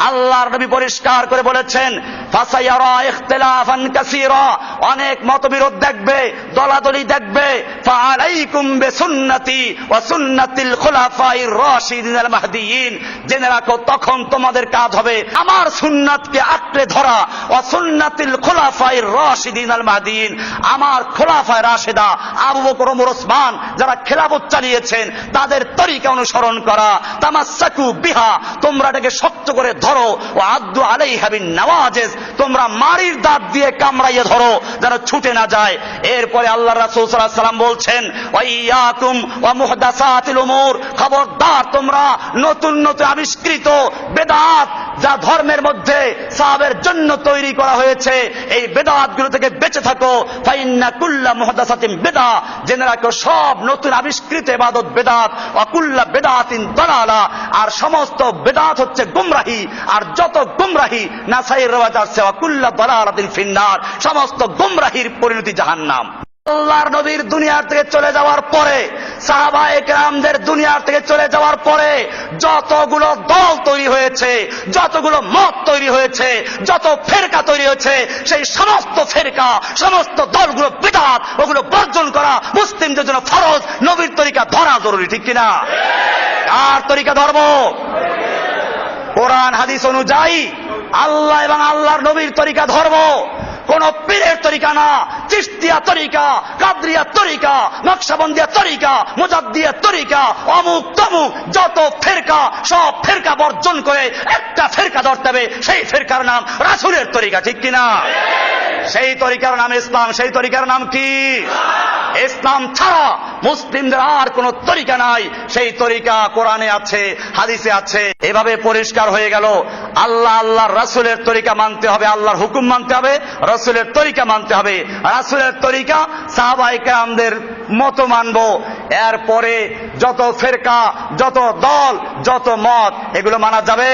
আল্লাহর নবী পরিষ্কার করে বলেছেন, ফাসায়ারা ইখতিলাফান কাসীরা, অনেক মতবিরোধ দেখবে, দলাদলি দেখবে। ফাআলাইকুম বিসুন্নতি ওয়া সুন্নাতিল খুলাফায়ে রাশিদিনাল মাহদিয়িন, জেনে রাখো তখন তোমাদের কাজ হবে আমার সুন্নাতকে আঁকড়ে ধরা, ওয়া সুন্নাতিল খুলাফায়ে রাশিদিনাল মাহদিয়িন, আমার খুলাফায়ে রাশিদা আবু বকর, ওমর, ওসমান যারা খেলাফত চালিয়েছেন তাদের তরিকা অনুসরণ করা। তামাসসাকু বিহা, তোমরা এটাকে শক্ত করে ধরো। ও আদ্দু আলাইহা বিন নওয়াজিজ, তোমরা মারির দাঁত দিয়ে কামড়াইয়ে ধরো যেন ছুটে না যায়। এরপরে আল্লাহ রাসূল সাল্লাল্লাহু আলাইহি ওয়াসাল্লাম বলছেন, ওয়া ইয়াকুম ওয়া মুহদাসাতিল উমুর, খবরদার তোমরা নতুন নতুন আবিষ্কৃত বেদাত যা ধর্মের মধ্যে সাহাবের জন্য তৈরি করা হয়েছে এই বেদাতগুলো থেকে বেঁচে থাকো। ফাইন্না কুল্লা মুহদাসাতিন বিদআ, জেনে রাখো সব নতুন আবিষ্কৃত ইবাদত বেদাত। ওয়া কুল্লা বিদআতিন দালালা, আর সমস্ত বেদাত হচ্ছে গুমরাহি, আর যত গুমরাহি নাসাইর রওয়ায়াত আছে ওয়া কুল্লা দালালাতিন ফিন্নার, সমস্ত গুমরাহির পরিণতি জাহান্নাম। আল্লাহর নবীর দুনিয়ার থেকে চলে যাওয়ার পরে, সাহাবায়ে কেরামদের দুনিয়ার থেকে চলে যাওয়ার পরে যতগুলো দল তৈরি হয়েছে, যতগুলো মত তৈরি হয়েছে, যত ফেরকা তৈরি হয়েছে, সেই সমস্ত ফেরকা, সমস্ত দলগুলো বিদআত, ওগুলো বর্জন করা মুসলিমদের জন্য ফরজ। নবীর তরিকা ধরা জরুরি, ঠিক কিনা? আর তরিকা ধর্ম কোরআন হাদিস অনুযায়ী আল্লাহ এবং আল্লাহর নবীর তরিকা ধর্ম, কোন পীরের তরিকা না। চিশতিয়া তরিকা, কাদরিয়া তরিকা, নকশবন্দিয়া তরিকা, মুজাদ্দিয়া তরিকা, অমুক তমুক যত ফেরকা, সব ফেরকা বর্জন করে একটা ফেরকা ধরতে হবে, সেই ফেরকার নাম রাসূলের তরিকা, ঠিক কিনা? সেই তরিকার নাম ইসলাম। সেই তরিকার নাম কি? ইসলাম ছাড়া মুসলিমদের আর কোন তরিকা নাই। সেই তরিকা কোরআনে আছে, হাদিসে আছে। এভাবে পরিষ্কার হয়ে গেল আল্লাহ আল্লাহর রাসূলের তরিকা মানতে হবে, আল্লাহর হুকুম মানতে হবে, রাসূলের তরিকা মানতে হবে। রাসূলের তরিকা সাহাবায়ে কেরামদের মত মানবো। এরপরে যত ফেরকা, যত দল, যত মত, এগুলো মানা যাবে?